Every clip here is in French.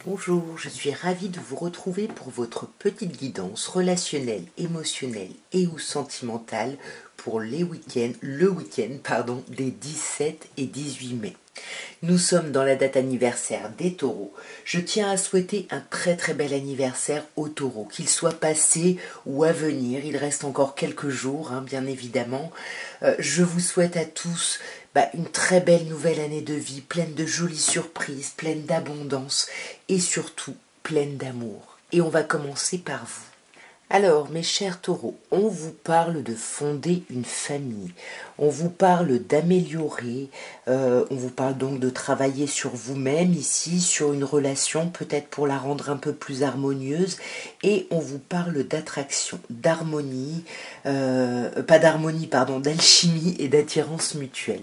Bonjour, je suis ravie de vous retrouver pour votre petite guidance relationnelle, émotionnelle et ou sentimentale pour le week-end des 17 et 18 mai. Nous sommes dans la date anniversaire des taureaux. Je tiens à souhaiter un très bel anniversaire aux taureaux, qu'il soit passé ou à venir. Il reste encore quelques jours, bien évidemment. Je vous souhaite à tous une très belle nouvelle année de vie, pleine de jolies surprises, pleine d'abondance et surtout pleine d'amour. Et on va commencer par vous. Alors, mes chers taureaux, on vous parle de fonder une famille, on vous parle d'améliorer, on vous parle donc de travailler sur vous-même ici, sur une relation, peut-être pour la rendre un peu plus harmonieuse, et on vous parle d'attraction, d'harmonie, d'alchimie et d'attirance mutuelle.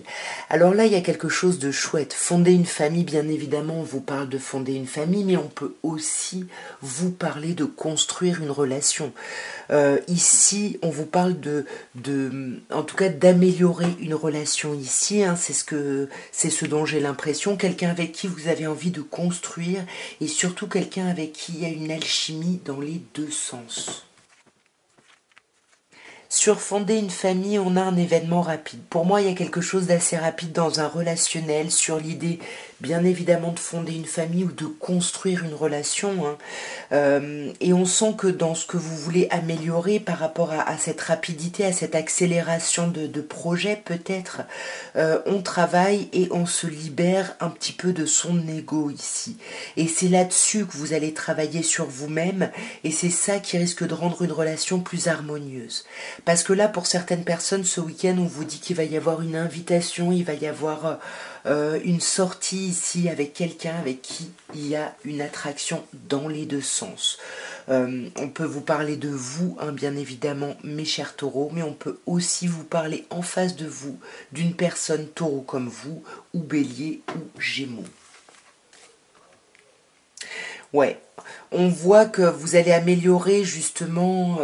Alors là, il y a quelque chose de chouette. Fonder une famille, bien évidemment, on vous parle de fonder une famille, mais on peut aussi vous parler de construire une relation. Ici, on vous parle en tout cas, d'améliorer une relation ici. C'est ce dont j'ai l'impression. Quelqu'un avec qui vous avez envie de construire et surtout quelqu'un avec qui il y a une alchimie dans les deux sens. Sur fonder une famille, on a un événement rapide. Pour moi, il y a quelque chose d'assez rapide dans un relationnel, sur l'idée, bien évidemment, de fonder une famille ou de construire une relation. Et on sent que dans ce que vous voulez améliorer par rapport à cette rapidité, à cette accélération de projet, peut-être, on travaille et on se libère un petit peu de son ego ici. Et c'est là-dessus que vous allez travailler sur vous-même, et c'est ça qui risque de rendre une relation plus harmonieuse. Parce que là, pour certaines personnes, ce week-end, on vous dit qu'il va y avoir une invitation, il va y avoir une sortie ici avec quelqu'un avec qui il y a une attraction dans les deux sens. On peut vous parler de vous, bien évidemment, mes chers taureaux, mais on peut aussi vous parler en face de vous d'une personne taureau comme vous, ou bélier, ou gémeaux. Ouais, on voit que vous allez améliorer justement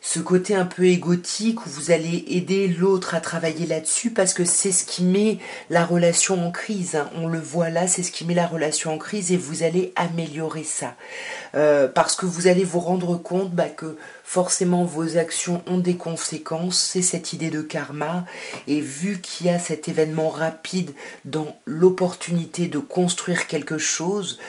ce côté un peu égotique où vous allez aider l'autre à travailler là-dessus parce que c'est ce qui met la relation en crise. On le voit là, c'est ce qui met la relation en crise et vous allez améliorer ça. Parce que vous allez vous rendre compte que forcément vos actions ont des conséquences, c'est cette idée de karma, et vu qu'il y a cet événement rapide dans l'opportunité de construire quelque chose,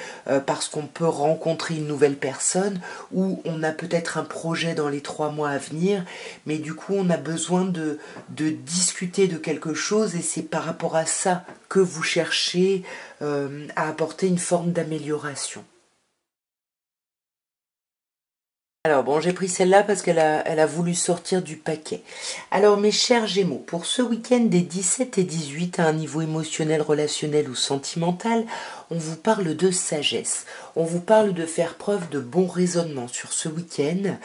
parce qu'on peut rencontrer une nouvelle personne, ou on a peut-être un projet dans les 3 mois à venir, mais du coup on a besoin de discuter de quelque chose, et c'est par rapport à ça que vous cherchez à apporter une forme d'amélioration. Alors bon, j'ai pris celle-là parce qu'elle a voulu sortir du paquet. Alors mes chers Gémeaux, pour ce week-end des 17 et 18 à un niveau émotionnel, relationnel ou sentimental, on vous parle de sagesse. On vous parle de faire preuve de bon raisonnement sur ce week-end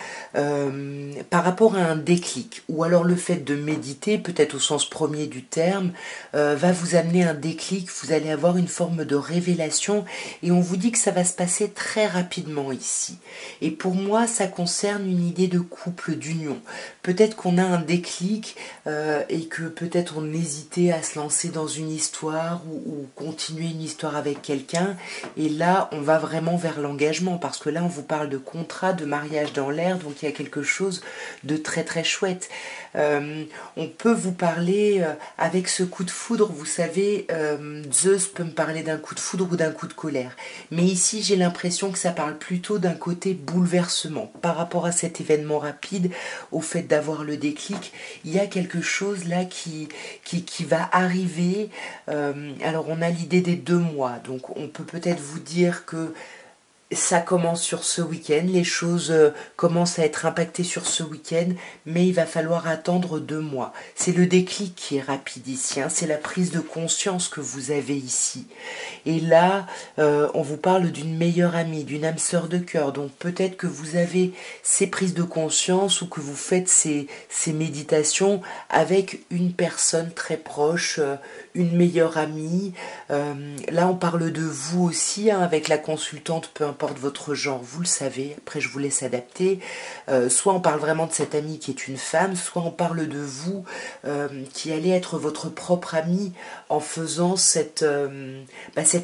par rapport à un déclic. Ou alors le fait de méditer, peut-être au sens premier du terme, va vous amener un déclic. Vous allez avoir une forme de révélation et on vous dit que ça va se passer très rapidement ici. Et pour moi, ça concerne une idée de couple, d'union. Peut-être qu'on a un déclic et que peut-être on hésitait à se lancer dans une histoire ou continuer une histoire avec quelqu'un. Et là, on va vraiment vers l'engagement parce que là, on vous parle de contrat, de mariage dans l'air. Donc, il y a quelque chose de très chouette. On peut vous parler avec ce coup de foudre. Vous savez, Zeus peut me parler d'un coup de foudre ou d'un coup de colère. Mais ici, j'ai l'impression que ça parle plutôt d'un côté bouleversement. Par rapport à cet événement rapide, au fait d'avoir le déclic, il y a quelque chose là qui va arriver. Alors on a l'idée des 2 mois, donc on peut peut-être vous dire que ça commence sur ce week-end, les choses commencent à être impactées sur ce week-end, mais il va falloir attendre 2 mois. C'est le déclic qui est rapide ici, c'est la prise de conscience que vous avez ici. Et là, on vous parle d'une meilleure amie, d'une âme sœur de cœur, donc peut-être que vous avez ces prises de conscience ou que vous faites ces méditations avec une personne très proche, une meilleure amie. Là, on parle de vous aussi, avec la consultante, peu importe importe votre genre, vous le savez, après je vous laisse adapter. Soit on parle vraiment de cette amie qui est une femme, soit on parle de vous qui allez être votre propre ami en faisant cette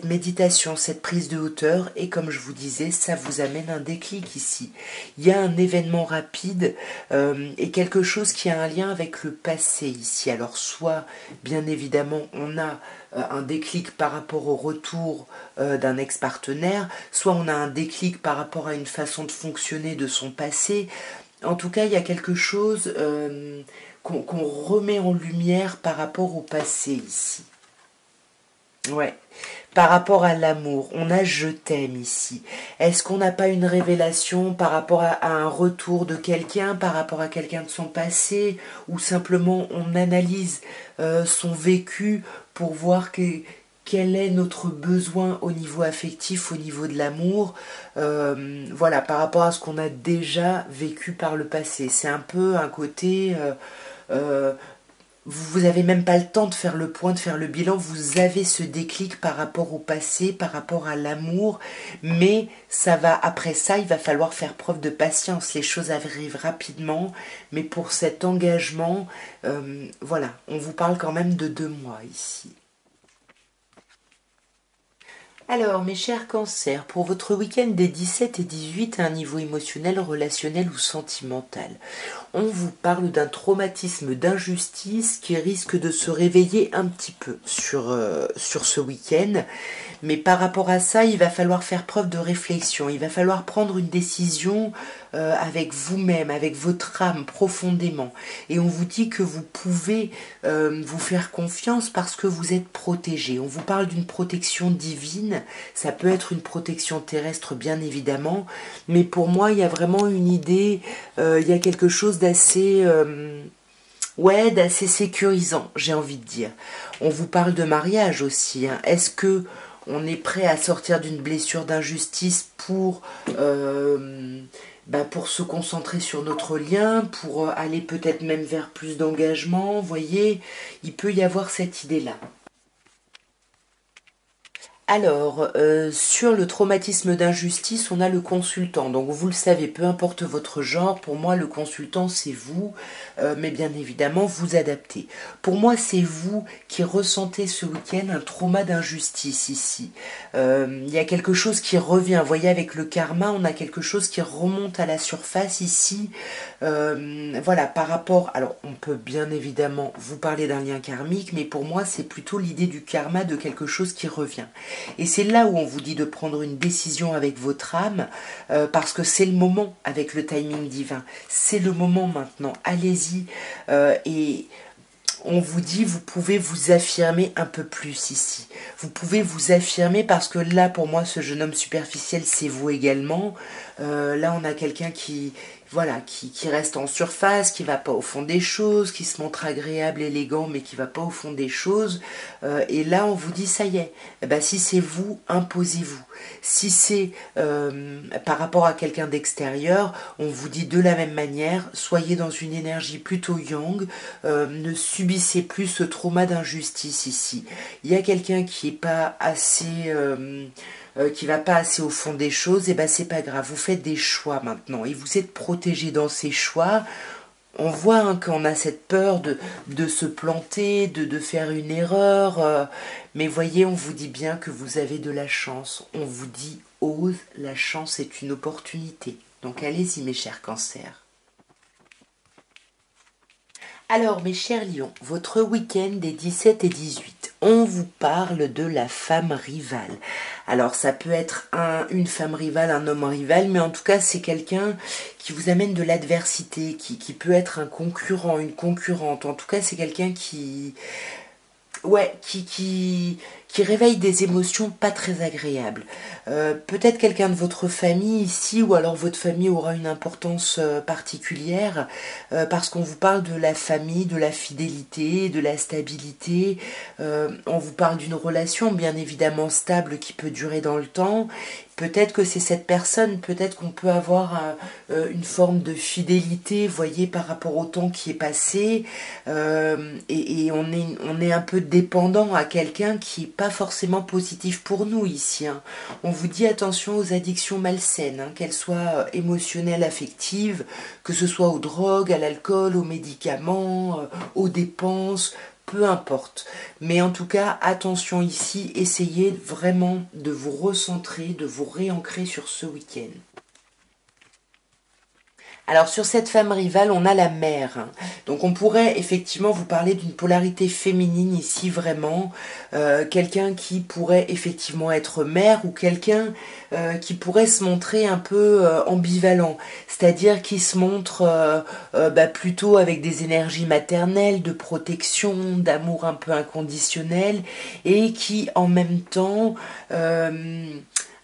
méditation, cette prise de hauteur. Et comme je vous disais, ça vous amène un déclic ici. Il y a un événement rapide et quelque chose qui a un lien avec le passé ici. Alors soit, bien évidemment, on a un déclic par rapport au retour d'un ex-partenaire, soit on a un déclic par rapport à une façon de fonctionner de son passé. En tout cas, il y a quelque chose qu'on remet en lumière par rapport au passé ici. Ouais. Par rapport à l'amour, on a je t'aime ici. Est-ce qu'on n'a pas une révélation par rapport à un retour de quelqu'un, par rapport à quelqu'un de son passé, ou simplement on analyse son vécu pour voir quel est notre besoin au niveau affectif, au niveau de l'amour, voilà, par rapport à ce qu'on a déjà vécu par le passé. C'est un peu un côté... vous n'avez même pas le temps de faire le point, de faire le bilan, vous avez ce déclic par rapport au passé, par rapport à l'amour, mais ça va, après ça, il va falloir faire preuve de patience, les choses arrivent rapidement, mais pour cet engagement, voilà, on vous parle quand même de 2 mois ici. Alors, mes chers cancers, pour votre week-end des 17 et 18 à un niveau émotionnel, relationnel ou sentimental, on vous parle d'un traumatisme d'injustice qui risque de se réveiller un petit peu sur ce week-end. Mais par rapport à ça, il va falloir faire preuve de réflexion, il va falloir prendre une décision avec vous-même, avec votre âme profondément. Et on vous dit que vous pouvez vous faire confiance parce que vous êtes protégé. On vous parle d'une protection divine, ça peut être une protection terrestre bien évidemment, mais pour moi il y a vraiment une idée, il y a quelque chose d'assez... ouais, d'assez sécurisant, j'ai envie de dire. On vous parle de mariage aussi. Hein. Est-ce que on est prêt à sortir d'une blessure d'injustice pour se concentrer sur notre lien, pour aller peut-être même vers plus d'engagement, vous voyez, il peut y avoir cette idée-là. Alors, sur le traumatisme d'injustice, on a le consultant. Donc, vous le savez, peu importe votre genre, pour moi, le consultant, c'est vous, mais bien évidemment, vous adaptez. Pour moi, c'est vous qui ressentez ce week-end un trauma d'injustice ici. Il y a quelque chose qui revient. Vous voyez, avec le karma, on a quelque chose qui remonte à la surface ici. Voilà, par rapport... Alors, on peut bien évidemment vous parler d'un lien karmique, mais pour moi, c'est plutôt l'idée du karma, de quelque chose qui revient. Et c'est là où on vous dit de prendre une décision avec votre âme, parce que c'est le moment avec le timing divin. C'est le moment maintenant. Allez-y. Et on vous dit, vous pouvez vous affirmer un peu plus ici. Vous pouvez vous affirmer parce que là, pour moi, ce jeune homme superficiel, c'est vous également. Là, on a quelqu'un qui... Voilà, qui reste en surface, qui va pas au fond des choses, qui se montre agréable, élégant, mais qui va pas au fond des choses. Et là, on vous dit, ça y est, eh ben, si c'est vous, imposez-vous. Si c'est par rapport à quelqu'un d'extérieur, on vous dit de la même manière, soyez dans une énergie plutôt yang, ne subissez plus ce trauma d'injustice ici. Il y a quelqu'un qui est pas assez... qui va pas assez au fond des choses, et ben c'est pas grave, vous faites des choix maintenant et vous êtes protégé dans ces choix. On voit hein, qu'on a cette peur de se planter, de faire une erreur, mais voyez, on vous dit bien que vous avez de la chance. On vous dit ose, la chance est une opportunité. Donc allez-y mes chers cancers. Alors, mes chers lions, votre week-end des 17 et 18, on vous parle de la femme rivale. Alors, ça peut être une femme rivale, un homme rival, mais en tout cas, c'est quelqu'un qui vous amène de l'adversité, qui peut être un concurrent, une concurrente. En tout cas, c'est quelqu'un qui... Ouais, qui réveille des émotions pas très agréables. Peut-être quelqu'un de votre famille ici, ou alors votre famille aura une importance particulière, parce qu'on vous parle de la famille, de la fidélité, de la stabilité. On vous parle d'une relation bien évidemment stable qui peut durer dans le temps. peut-être que c'est cette personne, peut-être qu'on peut avoir une forme de fidélité, voyez, par rapport au temps qui est passé, et on est un peu dépendant à quelqu'un qui n'est pas forcément positif pour nous ici. Hein. On vous dit attention aux addictions malsaines, hein, qu'elles soient émotionnelles, affectives, que ce soit aux drogues, à l'alcool, aux médicaments, aux dépenses, peu importe. Mais en tout cas, attention ici, essayez vraiment de vous recentrer, de vous réancrer sur ce week-end. Alors sur cette femme rivale, on a la mère. Hein. Donc on pourrait effectivement vous parler d'une polarité féminine ici vraiment. Quelqu'un qui pourrait effectivement être mère ou quelqu'un qui pourrait se montrer un peu ambivalent. C'est-à-dire qui se montre plutôt avec des énergies maternelles, de protection, d'amour un peu inconditionnel et qui en même temps...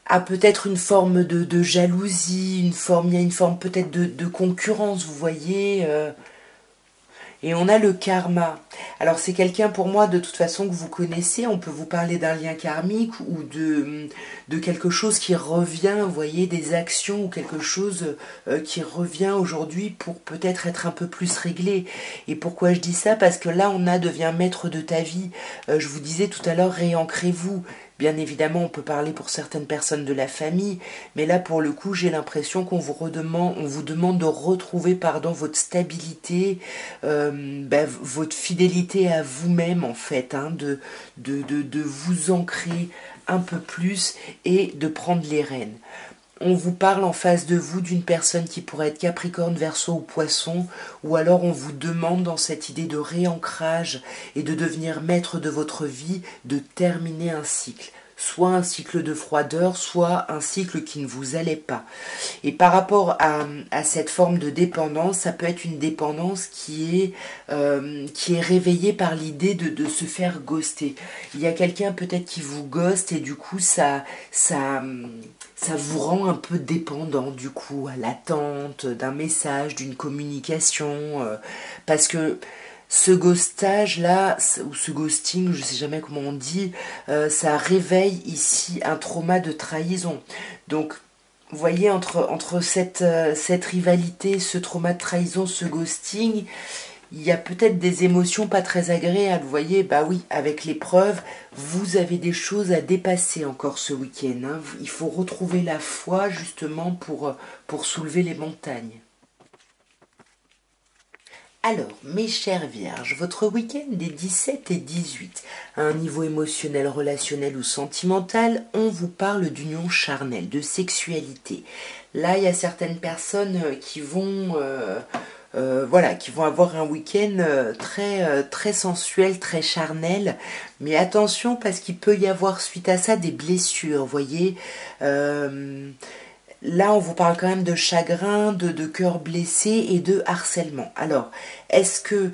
a peut-être une forme de jalousie, il y a une forme peut-être de concurrence, vous voyez. Et on a le karma. Alors c'est quelqu'un pour moi de toute façon que vous connaissez, on peut vous parler d'un lien karmique ou de quelque chose qui revient, vous voyez, des actions ou quelque chose qui revient aujourd'hui pour peut-être être un peu plus réglé. Et pourquoi je dis ça? Parce que là on a devient maître de ta vie. Je vous disais tout à l'heure, réancrez-vous. Bien évidemment, on peut parler pour certaines personnes de la famille, mais là, pour le coup, j'ai l'impression qu'on vous demande de retrouver, votre stabilité, votre fidélité à vous-même, en fait, hein, de vous ancrer un peu plus et de prendre les rênes. On vous parle en face de vous d'une personne qui pourrait être Capricorne, Verseau ou Poisson, ou alors on vous demande dans cette idée de réancrage et de devenir maître de votre vie, de terminer un cycle. Soit un cycle de froideur, soit un cycle qui ne vous allait pas. Et par rapport à cette forme de dépendance, ça peut être une dépendance qui est réveillée par l'idée de se faire ghoster. Il y a quelqu'un peut-être qui vous ghoste et du coup ça vous rend un peu dépendant du coup à l'attente d'un message, d'une communication, parce que ce ghostage là, ou ce ghosting, je sais jamais comment on dit, ça réveille ici un trauma de trahison. Donc vous voyez, entre cette rivalité, ce trauma de trahison, ce ghosting, il y a peut-être des émotions pas très agréables. Vous voyez, bah oui, avec l'épreuve, vous avez des choses à dépasser encore ce week-end. Hein. Il faut retrouver la foi justement pour soulever les montagnes. Alors, mes chères vierges, votre week-end des 17 et 18, à un niveau émotionnel, relationnel ou sentimental, on vous parle d'union charnelle, de sexualité. Là, il y a certaines personnes qui vont... qui vont avoir un week-end très sensuel, très charnel. Mais attention parce qu'il peut y avoir suite à ça des blessures, vous voyez. Là, on vous parle quand même de chagrin, de cœur blessé et de harcèlement. Alors, est-ce que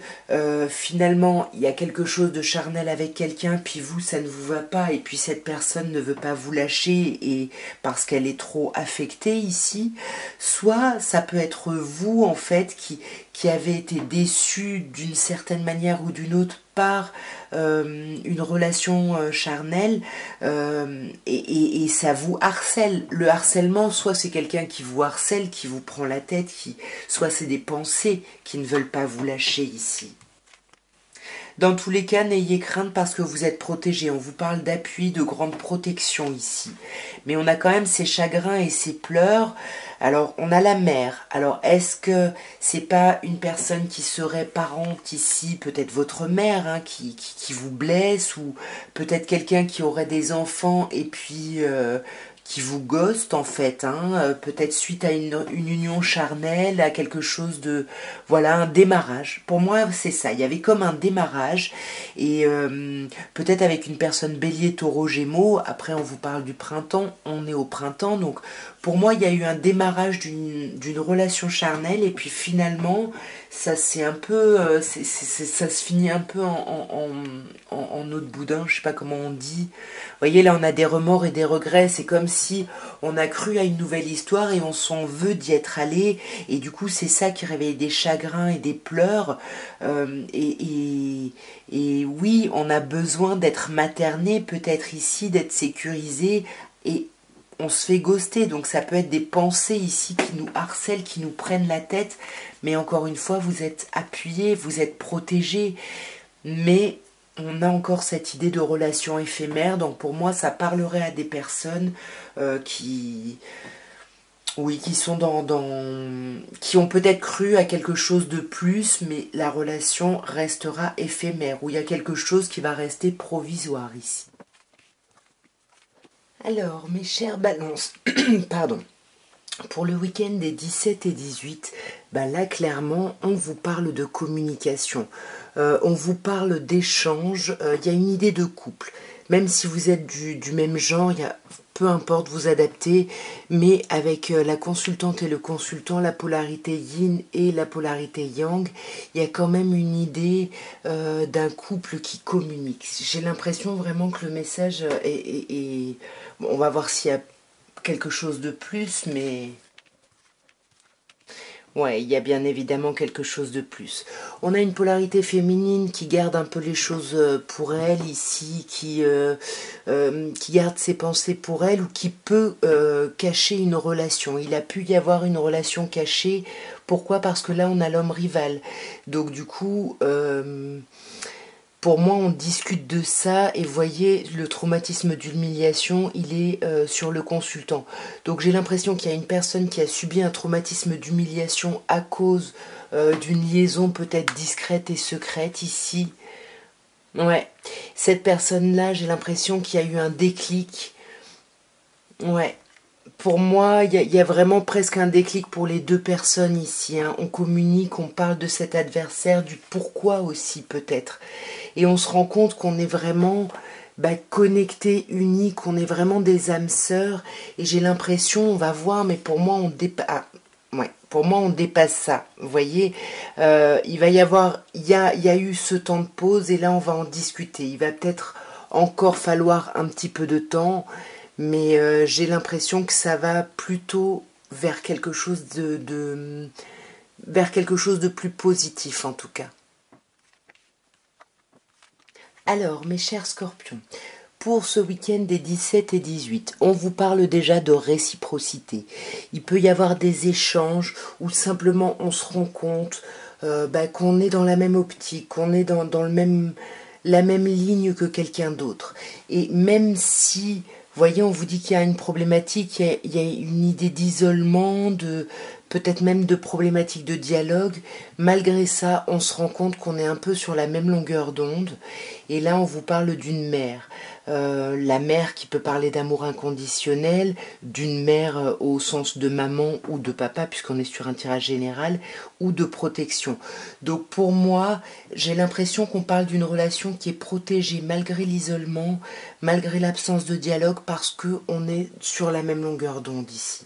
finalement, il y a quelque chose de charnel avec quelqu'un, puis vous, ça ne vous va pas, et puis cette personne ne veut pas vous lâcher et parce qu'elle est trop affectée ici, soit ça peut être vous, en fait, qui avez été déçu d'une certaine manière ou d'une autre par une relation charnelle et ça vous harcèle. Le harcèlement, soit c'est quelqu'un qui vous harcèle, qui vous prend la tête, soit c'est des pensées qui ne veulent pas vous lâcher ici. Dans tous les cas, n'ayez crainte parce que vous êtes protégé. On vous parle d'appui, de grande protection ici. Mais on a quand même ces chagrins et ces pleurs. Alors, on a la mère. Alors, est-ce que c'est pas une personne qui serait parente ici, peut-être votre mère, hein, qui vous blesse, ou peut-être quelqu'un qui aurait des enfants et puis qui vous ghost en fait, hein, peut-être suite à une union charnelle, à quelque chose de, voilà, un démarrage. Pour moi, c'est ça. Il y avait comme un démarrage et peut-être avec une personne bélier, taureau, gémeaux. Après, on vous parle du printemps. On est au printemps, donc pour moi, il y a eu un démarrage d'une relation charnelle et puis finalement, ça c'est un peu, ça se finit un peu en eau de boudin, je sais pas comment on dit. Vous voyez, là on a des remords et des regrets, c'est comme si on a cru à une nouvelle histoire et on s'en veut d'y être allé, et du coup c'est ça qui réveille des chagrins et des pleurs, et oui, on a besoin d'être materné, peut-être ici, d'être sécurisé, et on se fait ghoster, donc ça peut être des pensées ici qui nous harcèlent, qui nous prennent la tête, mais encore une fois, vous êtes appuyé, vous êtes protégé, mais on a encore cette idée de relation éphémère, donc pour moi, ça parlerait à des personnes qui... Oui, qui sont qui ont peut-être cru à quelque chose de plus, mais la relation restera éphémère, où il y a quelque chose qui va rester provisoire ici. Alors, mes chères balances, pardon, pour le week-end des 17 et 18, là clairement, on vous parle de communication, on vous parle d'échange, il y a une idée de couple. Même si vous êtes du même genre, peu importe, vous adaptez, mais avec la consultante et le consultant, la polarité yin et la polarité yang, il y a quand même une idée d'un couple qui communique. J'ai l'impression vraiment que le message Bon, on va voir s'il y a quelque chose de plus, mais... Ouais, il y a bien évidemment quelque chose de plus. On a une polarité féminine qui garde un peu les choses pour elle ici, qui garde ses pensées pour elle ou qui peut cacher une relation. Il a pu y avoir une relation cachée. Pourquoi? Parce que là, on a l'homme rival. Donc du coup... pour moi, on discute de ça et voyez, le traumatisme d'humiliation, il est sur le consultant. Donc j'ai l'impression qu'il y a une personne qui a subi un traumatisme d'humiliation à cause d'une liaison peut-être discrète et secrète ici. Ouais, cette personne-là, j'ai l'impression qu'il y a eu un déclic. Ouais, pour moi, il y a vraiment presque un déclic pour les deux personnes ici, hein. On communique, on parle de cet adversaire, du pourquoi aussi peut-être. Et on se rend compte qu'on est vraiment connectés, unis, qu'on est vraiment des âmes sœurs. Et j'ai l'impression, on va voir, mais pour moi, pour moi, on dépasse ça. Vous voyez, il va y avoir, il y a eu ce temps de pause et là, on va en discuter. Il va peut-être encore falloir un petit peu de temps, mais j'ai l'impression que ça va plutôt vers quelque chose vers quelque chose de plus positif en tout cas. Alors, mes chers scorpions, pour ce week-end des 17 et 18, on vous parle déjà de réciprocité. Il peut y avoir des échanges où simplement on se rend compte qu'on est dans la même optique, qu'on est dans la même ligne que quelqu'un d'autre. Et même si, voyez, on vous dit qu'il y a une problématique, il y a une idée d'isolement, peut-être même de problématiques de dialogue, malgré ça, on se rend compte qu'on est un peu sur la même longueur d'onde. Et là, on vous parle d'une mère. La mère qui peut parler d'amour inconditionnel, d'une mère au sens de maman ou de papa, puisqu'on est sur un tirage général, ou de protection. Donc pour moi, j'ai l'impression qu'on parle d'une relation qui est protégée malgré l'isolement, malgré l'absence de dialogue, parce qu'on est sur la même longueur d'onde ici.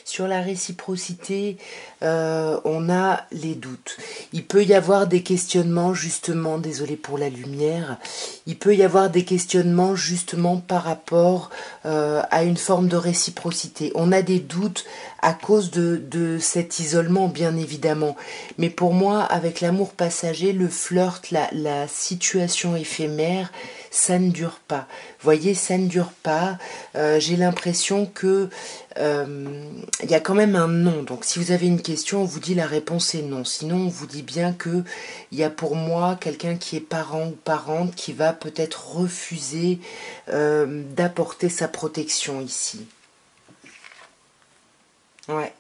Sur la réciprocité, on a les doutes. Il peut y avoir des questionnements, justement, désolé pour la lumière, il peut y avoir des questionnements, justement, par rapport à une forme de réciprocité. On a des doutes à cause de cet isolement, bien évidemment. Mais pour moi, avec l'amour passager, le flirt, la situation éphémère, ça ne dure pas. Voyez, ça ne dure pas. J'ai l'impression que il y a quand même un non. Donc si vous avez une question, on vous dit la réponse est non. Sinon, on vous dit bien que il y a pour moi quelqu'un qui est parent ou parente qui va peut-être refuser d'apporter sa protection ici. Ouais.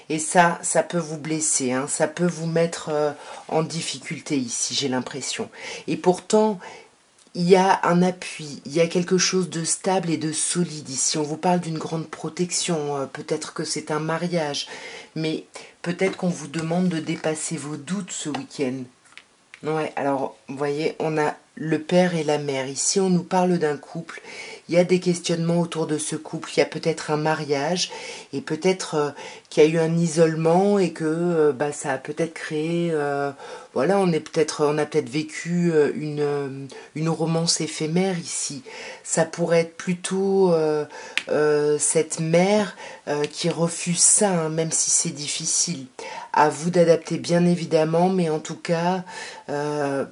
Et ça peut vous blesser, hein. Ça peut vous mettre en difficulté ici, j'ai l'impression. Et pourtant, il y a un appui, il y a quelque chose de stable et de solide ici. On vous parle d'une grande protection, peut-être que c'est un mariage, mais peut-être qu'on vous demande de dépasser vos doutes ce week-end. Ouais, alors, vous voyez, on a le père et la mère. Ici, on nous parle d'un couple. Il y a des questionnements autour de ce couple. Il y a peut-être un mariage et peut-être qu'il y a eu un isolement et que ça a peut-être créé... voilà, on a peut-être vécu une romance éphémère ici. Ça pourrait être plutôt cette mère qui refuse ça, hein, même si c'est difficile. À vous d'adapter bien évidemment, mais en tout cas,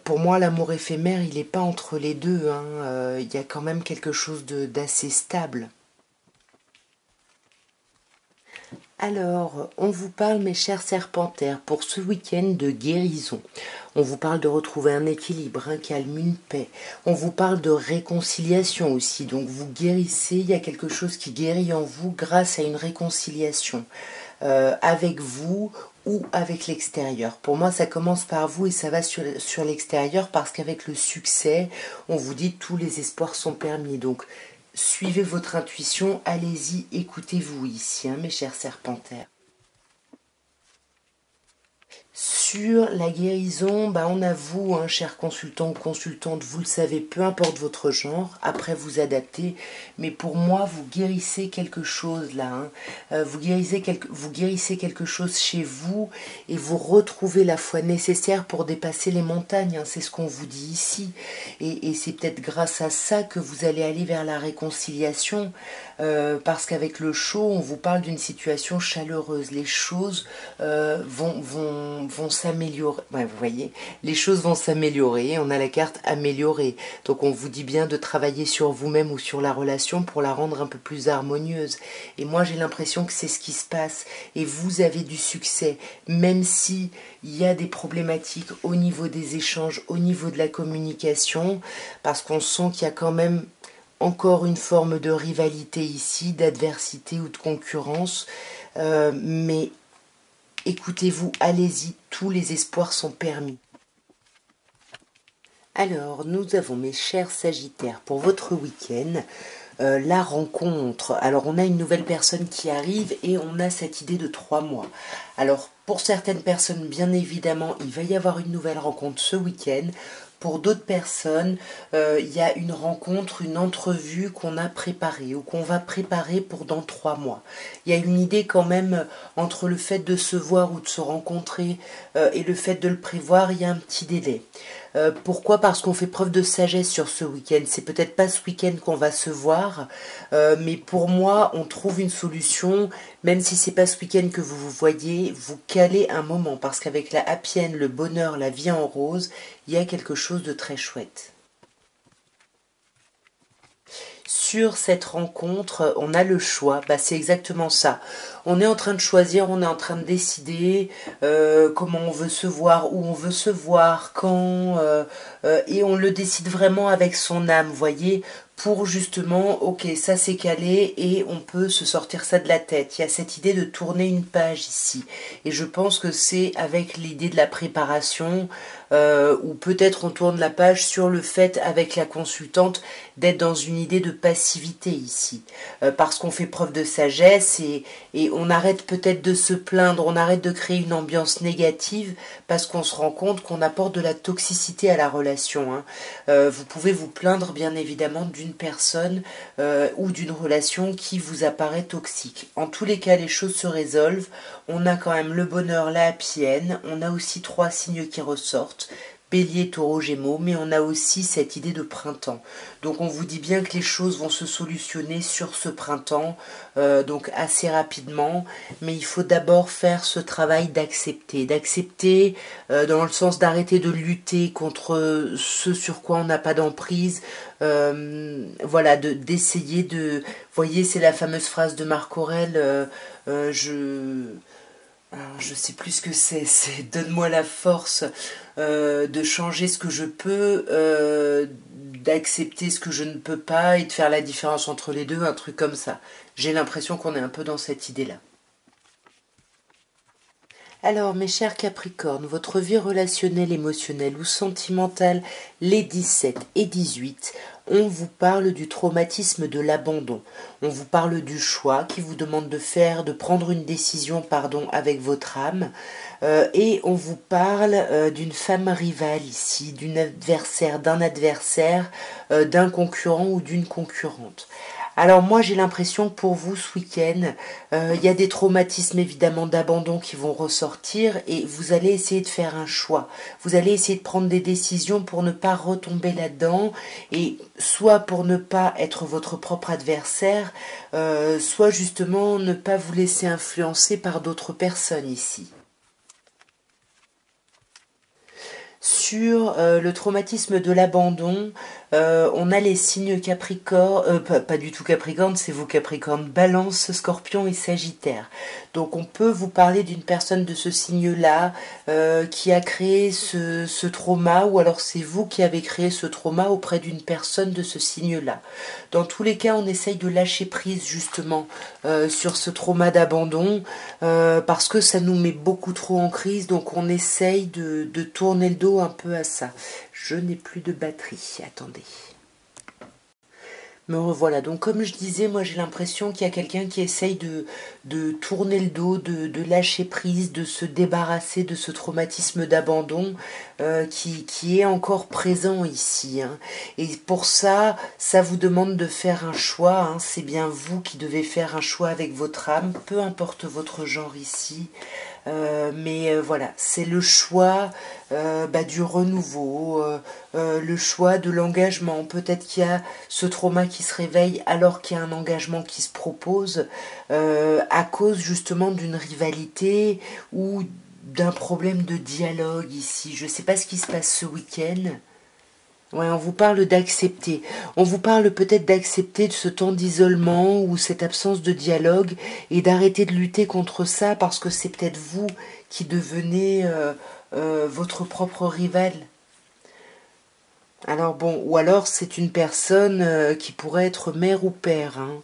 pour moi, l'amour éphémère, il n'est pas entre les deux, hein. Il y a quand même quelque chose d'assez stable. Alors, on vous parle, mes chers serpentaires, pour ce week-end de guérison. On vous parle de retrouver un équilibre, un calme, une paix. On vous parle de réconciliation aussi. Donc vous guérissez, il y a quelque chose qui guérit en vous grâce à une réconciliation avec vous ou avec l'extérieur. Pour moi, ça commence par vous et ça va sur l'extérieur parce qu'avec le succès, on vous dit tous les espoirs sont permis. Donc suivez votre intuition, allez-y, écoutez-vous ici, hein, mes chers serpentaires. Sur la guérison, on a vous, hein, cher consultant ou consultante, vous le savez, peu importe votre genre, après vous adaptez, mais pour moi, vous guérissez quelque chose là, hein. Vous guérissez quelque chose chez vous et vous retrouvez la foi nécessaire pour dépasser les montagnes, hein, c'est ce qu'on vous dit ici. Et c'est peut-être grâce à ça que vous allez aller vers la réconciliation, parce qu'avec le chaud, on vous parle d'une situation chaleureuse. Les choses vont s'améliorer. Ouais, vous voyez, les choses vont s'améliorer. On a la carte améliorer. Donc on vous dit bien de travailler sur vous-même ou sur la relation pour la rendre un peu plus harmonieuse. Et moi j'ai l'impression que c'est ce qui se passe. Et vous avez du succès, même si il y a des problématiques au niveau des échanges, au niveau de la communication, parce qu'on sent qu'il y a quand même encore une forme de rivalité ici, d'adversité ou de concurrence, mais écoutez-vous, allez-y, tous les espoirs sont permis. Alors, nous avons, mes chers Sagittaires, pour votre week-end, la rencontre. Alors, on a une nouvelle personne qui arrive et on a cette idée de 3 mois. Alors, pour certaines personnes, bien évidemment, il va y avoir une nouvelle rencontre ce week-end. Pour d'autres personnes, il y a une rencontre, une entrevue qu'on a préparée ou qu'on va préparer pour dans 3 mois. Il y a une idée quand même entre le fait de se voir ou de se rencontrer et le fait de le prévoir, il y a un petit délai. Pourquoi? Parce qu'on fait preuve de sagesse sur ce week-end. C'est peut-être pas ce week-end qu'on va se voir, mais pour moi, on trouve une solution, même si c'est pas ce week-end que vous vous voyez, vous calez un moment, parce qu'avec la happy end, le bonheur, la vie en rose, il y a quelque chose de très chouette. Sur cette rencontre, on a le choix, c'est exactement ça. On est en train de choisir, on est en train de décider comment on veut se voir, où on veut se voir, quand, et on le décide vraiment avec son âme, vous voyez, pour justement, ok, ça c'est calé et on peut se sortir ça de la tête. Il y a cette idée de tourner une page ici. Et je pense que c'est avec l'idée de la préparation, ou peut-être on tourne la page sur le fait avec la consultante d'être dans une idée de passivité ici. Parce qu'on fait preuve de sagesse et on arrête peut-être de se plaindre, on arrête de créer une ambiance négative parce qu'on se rend compte qu'on apporte de la toxicité à la relation, hein. Vous pouvez vous plaindre bien évidemment d'une personne ou d'une relation qui vous apparaît toxique. En tous les cas, les choses se résolvent. On a quand même le bonheur, la happy end. On a aussi 3 signes qui ressortent. Bélier, Taureau, Gémeaux, mais on a aussi cette idée de printemps. Donc on vous dit bien que les choses vont se solutionner sur ce printemps, donc assez rapidement, mais il faut d'abord faire ce travail d'accepter dans le sens d'arrêter de lutter contre ce sur quoi on n'a pas d'emprise, voilà, d'essayer de... Vous voyez, c'est la fameuse phrase de Marc Aurèle, je sais plus ce que c'est donne-moi la force de changer ce que je peux, d'accepter ce que je ne peux pas et de faire la différence entre les deux, un truc comme ça. J'ai l'impression qu'on est un peu dans cette idée-là. Alors, mes chers Capricornes, votre vie relationnelle, émotionnelle ou sentimentale, les 17 et 18, on vous parle du traumatisme de l'abandon. On vous parle du choix qui vous demande de prendre une décision, avec votre âme. Et on vous parle d'une femme rivale ici, d'un adversaire, d'un concurrent ou d'une concurrente. Alors moi j'ai l'impression que pour vous ce week-end, il y a des traumatismes évidemment d'abandon qui vont ressortir et vous allez essayer de faire un choix. Vous allez essayer de prendre des décisions pour ne pas retomber là-dedans et soit pour ne pas être votre propre adversaire, soit justement ne pas vous laisser influencer par d'autres personnes ici. Sur le traumatisme de l'abandon, on a les signes Capricorne, pas du tout Capricorne, c'est vous Capricorne, Balance, Scorpion et Sagittaire. Donc on peut vous parler d'une personne de ce signe-là qui a créé ce trauma, ou alors c'est vous qui avez créé ce trauma auprès d'une personne de ce signe-là. Dans tous les cas, on essaye de lâcher prise justement sur ce trauma d'abandon parce que ça nous met beaucoup trop en crise, donc on essaye de tourner le dos un peu à ça. Je n'ai plus de batterie, attendez. Me revoilà. Donc comme je disais, moi j'ai l'impression qu'il y a quelqu'un qui essaye de tourner le dos, de lâcher prise, de se débarrasser de ce traumatisme d'abandon qui est encore présent ici. Hein. Et pour ça, ça vous demande de faire un choix. Hein. C'est bien vous qui devez faire un choix avec votre âme, peu importe votre genre ici. Mais voilà, c'est le choix du renouveau, le choix de l'engagement. Peut-être qu'il y a ce trauma qui se réveille alors qu'il y a un engagement qui se propose à cause justement d'une rivalité ou d'un problème de dialogue ici. Je ne sais pas ce qui se passe ce week-end. Ouais, on vous parle d'accepter. On vous parle peut-être d'accepter ce temps d'isolement ou cette absence de dialogue et d'arrêter de lutter contre ça parce que c'est peut-être vous qui devenez votre propre rival. Alors bon, ou alors c'est une personne qui pourrait être mère ou père, hein,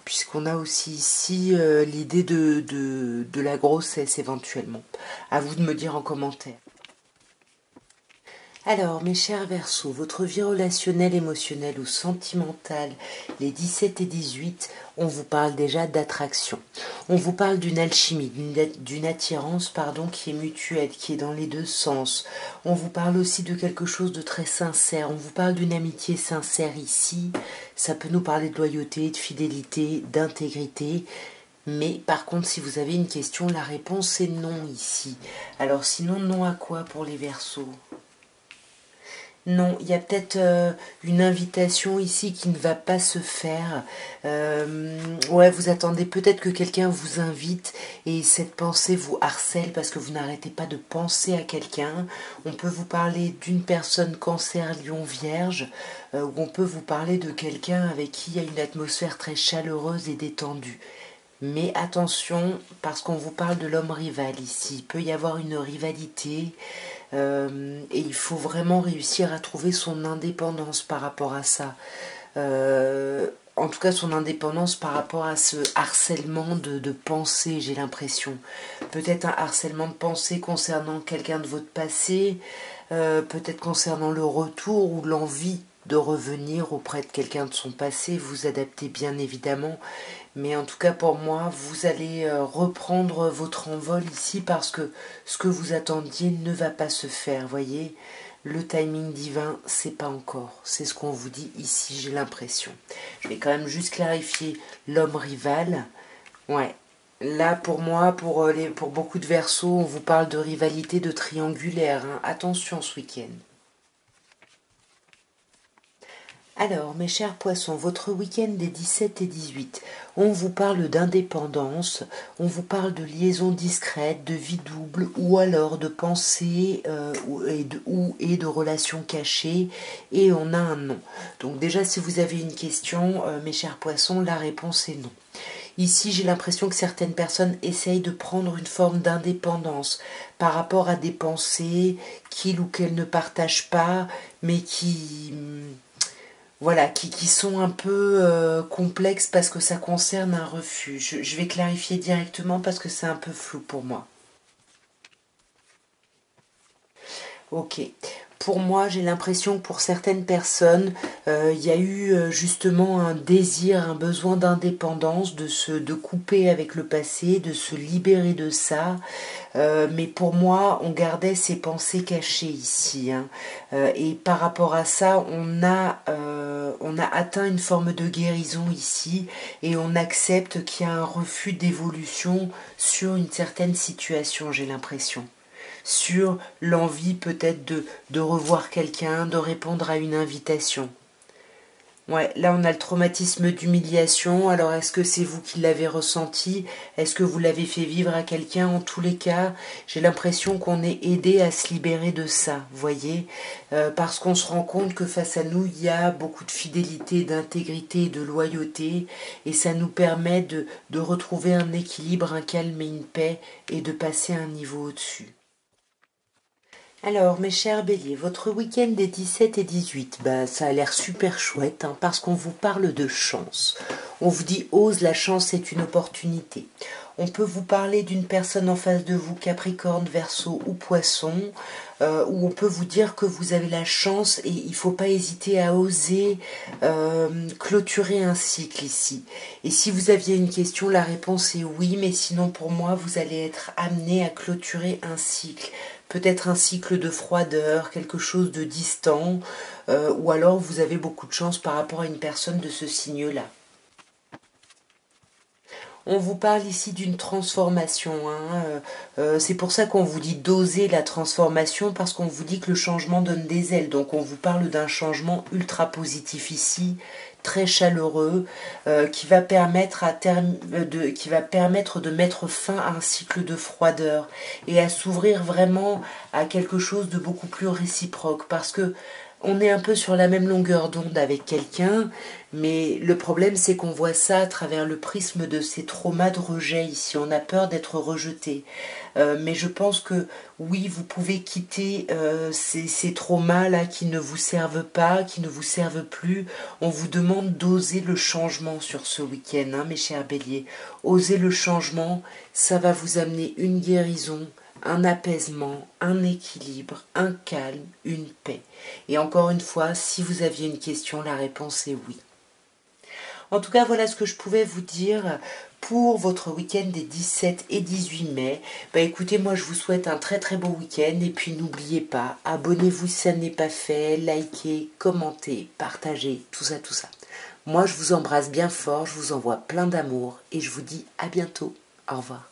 puisqu'on a aussi ici l'idée de la grossesse éventuellement. À vous de me dire en commentaire. Alors, mes chers Verseaux, votre vie relationnelle, émotionnelle ou sentimentale, les 17 et 18, on vous parle déjà d'attraction. On vous parle d'une alchimie, d'une attirance, pardon, qui est mutuelle, qui est dans les deux sens. On vous parle aussi de quelque chose de très sincère. On vous parle d'une amitié sincère ici. Ça peut nous parler de loyauté, de fidélité, d'intégrité. Mais par contre, si vous avez une question, la réponse est non ici. Alors sinon, non à quoi pour les Verseaux ? Non, il y a peut-être une invitation ici qui ne va pas se faire. Ouais, vous attendez peut-être que quelqu'un vous invite et cette pensée vous harcèle parce que vous n'arrêtez pas de penser à quelqu'un. On peut vous parler d'une personne cancer, lion, vierge, ou on peut vous parler de quelqu'un avec qui il y a une atmosphère très chaleureuse et détendue. Mais attention, parce qu'on vous parle de l'homme rival ici, il peut y avoir une rivalité et il faut vraiment réussir à trouver son indépendance par rapport à ça. En tout cas, son indépendance par rapport à ce harcèlement de pensée, j'ai l'impression. Peut-être un harcèlement de pensée concernant quelqu'un de votre passé, peut-être concernant le retour ou l'envie de revenir auprès de quelqu'un de son passé, vous adaptez bien évidemment, mais en tout cas pour moi, vous allez reprendre votre envol ici parce que ce que vous attendiez ne va pas se faire, voyez. Le timing divin, c'est pas encore. C'est ce qu'on vous dit ici, j'ai l'impression. Je vais quand même juste clarifier l'homme rival. Ouais. Là, pour moi, pour beaucoup de Verseaux, on vous parle de rivalité, de triangulaire. Hein. Attention ce week-end. Alors, mes chers poissons, votre week-end des 17 et 18, on vous parle d'indépendance, on vous parle de liaison discrète, de vie double, ou alors de pensée et de relations cachées, et on a un non. Donc déjà, si vous avez une question, mes chers poissons, la réponse est non. Ici, j'ai l'impression que certaines personnes essayent de prendre une forme d'indépendance par rapport à des pensées qu'ils ou qu'elles ne partagent pas, mais qui voilà, qui sont un peu complexes parce que ça concerne un refus. Je vais clarifier directement parce que c'est un peu flou pour moi. Ok. Pour moi, j'ai l'impression que pour certaines personnes, il y a eu justement un désir, un besoin d'indépendance, de couper avec le passé, de se libérer de ça. Mais pour moi, on gardait ces pensées cachées ici. Hein. Et par rapport à ça, on a atteint une forme de guérison ici et on accepte qu'il y a un refus d'évolution sur une certaine situation, j'ai l'impression. Sur l'envie peut-être de revoir quelqu'un, de répondre à une invitation. Ouais, là on a le traumatisme d'humiliation. Alors est-ce que c'est vous qui l'avez ressenti? Est-ce que vous l'avez fait vivre à quelqu'un? En tous les cas, j'ai l'impression qu'on est aidé à se libérer de ça, voyez. Parce qu'on se rend compte que face à nous, il y a beaucoup de fidélité, d'intégrité et de loyauté, et ça nous permet de retrouver un équilibre, un calme et une paix, et de passer à un niveau au-dessus. Alors, mes chers béliers, votre week-end des 17 et 18, bah, ça a l'air super chouette, hein, parce qu'on vous parle de chance. On vous dit ose, la chance est une opportunité. On peut vous parler d'une personne en face de vous, Capricorne, Verseau ou Poisson, où on peut vous dire que vous avez la chance et il ne faut pas hésiter à oser clôturer un cycle ici. Et si vous aviez une question, la réponse est oui, mais sinon pour moi, vous allez être amené à clôturer un cycle. Peut-être un cycle de froideur, quelque chose de distant, ou alors vous avez beaucoup de chance par rapport à une personne de ce signe-là. On vous parle ici d'une transformation, hein. C'est pour ça qu'on vous dit d'oser la transformation, parce qu'on vous dit que le changement donne des ailes. Donc on vous parle d'un changement ultra positif ici, très chaleureux, qui va permettre qui va permettre de mettre fin à un cycle de froideur et à s'ouvrir vraiment à quelque chose de beaucoup plus réciproque, parce que on est un peu sur la même longueur d'onde avec quelqu'un, mais le problème c'est qu'on voit ça à travers le prisme de ces traumas de rejet ici. On a peur d'être rejeté. Mais je pense que oui, vous pouvez quitter ces traumas-là qui ne vous servent pas, qui ne vous servent plus. On vous demande d'oser le changement sur ce week-end, hein, mes chers béliers. Oser le changement, ça va vous amener une guérison, un apaisement, un équilibre, un calme, une paix. Et encore une fois, si vous aviez une question, la réponse est oui. En tout cas, voilà ce que je pouvais vous dire pour votre week-end des 17 et 18 mai. Bah écoutez, moi je vous souhaite un très très beau week-end et puis n'oubliez pas, abonnez-vous si ça n'est pas fait, likez, commentez, partagez, tout ça, tout ça. Moi je vous embrasse bien fort, je vous envoie plein d'amour et je vous dis à bientôt. Au revoir.